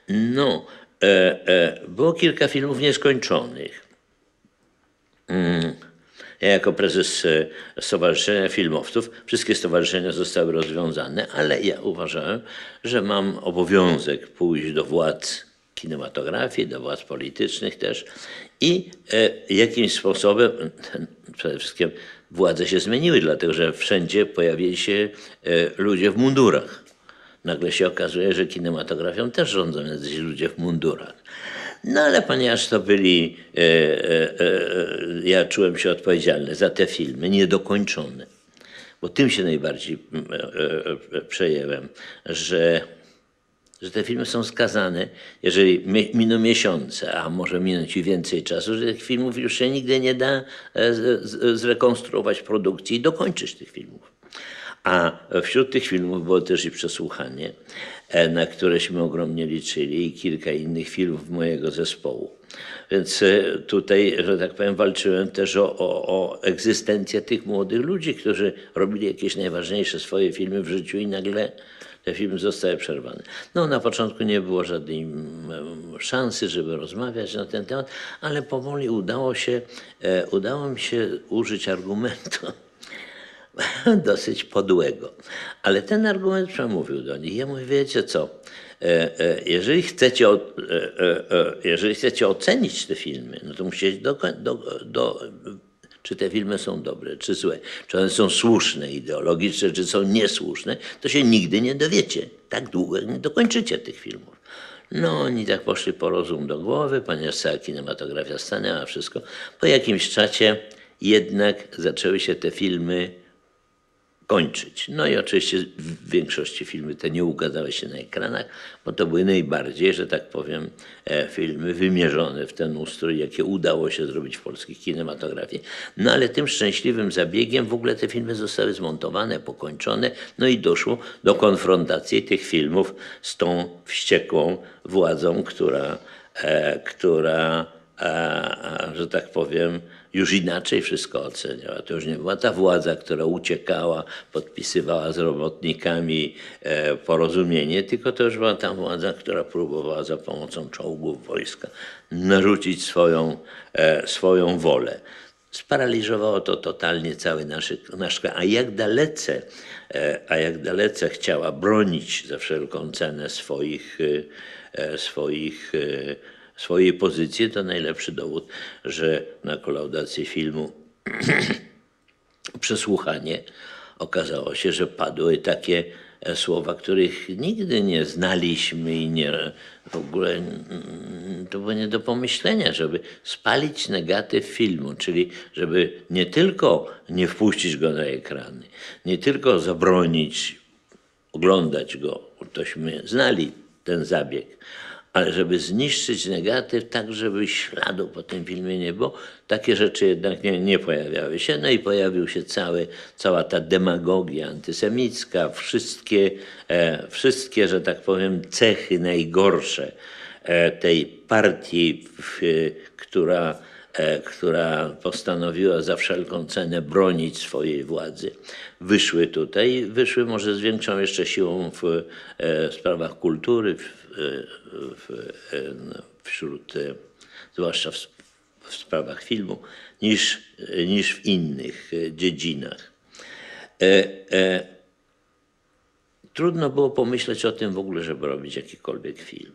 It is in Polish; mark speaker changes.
Speaker 1: No, było kilka filmów nieskończonych. Ja jako prezes Stowarzyszenia Filmowców, wszystkie stowarzyszenia zostały rozwiązane, ale ja uważałem, że mam obowiązek pójść do władz kinematografii, do władz politycznych też i jakimś sposobem, przede wszystkim władze się zmieniły, dlatego że wszędzie pojawili się ludzie w mundurach. Nagle się okazuje, że kinematografią też rządzą jacyś ludzie w mundurach. No ale ponieważ to byli, ja czułem się odpowiedzialny za te filmy niedokończone, bo tym się najbardziej przejęłem, że te filmy są skazane, jeżeli miną miesiące, a może minąć i więcej czasu, że tych filmów już się nigdy nie da zrekonstruować produkcji i dokończyć tych filmów. A wśród tych filmów było też i Przesłuchanie, na któreśmy ogromnie liczyli, i kilka innych filmów mojego zespołu. Więc tutaj, że tak powiem, walczyłem też o egzystencję tych młodych ludzi, którzy robili jakieś najważniejsze swoje filmy w życiu i nagle te filmy zostały przerwane. No, na początku nie było żadnej szansy, żeby rozmawiać na ten temat, ale powoli udało mi się użyć argumentu dosyć podłego. Ale ten argument przemówił do nich. Ja mówię, wiecie co, jeżeli chcecie ocenić te filmy, no to musicie czy te filmy są dobre, czy złe, czy one są słuszne ideologiczne, czy są niesłuszne, to się nigdy nie dowiecie. Tak długo nie dokończycie tych filmów. No oni tak poszli po rozum do głowy, ponieważ cała kinematografia stanęła, wszystko. Po jakimś czasie jednak zaczęły się te filmy kończyć. No i oczywiście w większości filmy te nie ukazały się na ekranach, bo to były najbardziej, że tak powiem, filmy wymierzone w ten ustrój, jakie udało się zrobić w polskiej kinematografii. No ale tym szczęśliwym zabiegiem w ogóle te filmy zostały zmontowane, pokończone, no i doszło do konfrontacji tych filmów z tą wściekłą władzą, która że tak powiem, już inaczej wszystko oceniała. To już nie była ta władza, która uciekała, podpisywała z robotnikami porozumienie, tylko to już była ta władza, która próbowała za pomocą czołgów wojska narzucić swoją wolę. Sparaliżowało to totalnie cały nasz kraj. A jak dalece chciała bronić za wszelką cenę swojej pozycji, to najlepszy dowód, że na kolaudację filmu Przesłuchanie okazało się, że padły takie słowa, których nigdy nie znaliśmy i w ogóle to było nie do pomyślenia, żeby spalić negatyw filmu, czyli żeby nie tylko nie wpuścić go na ekrany, nie tylko zabronić oglądać go, tośmy znali ten zabieg, ale żeby zniszczyć negatyw tak, żeby śladu po tym filmie nie było, takie rzeczy jednak nie pojawiały się. No i pojawił się cała ta demagogia antysemicka, wszystkie, że tak powiem, cechy najgorsze tej partii, która postanowiła za wszelką cenę bronić swojej władzy, wyszły może z większą jeszcze siłą w sprawach kultury, zwłaszcza w sprawach filmu, niż w innych dziedzinach. Trudno było pomyśleć o tym w ogóle, żeby robić jakikolwiek film.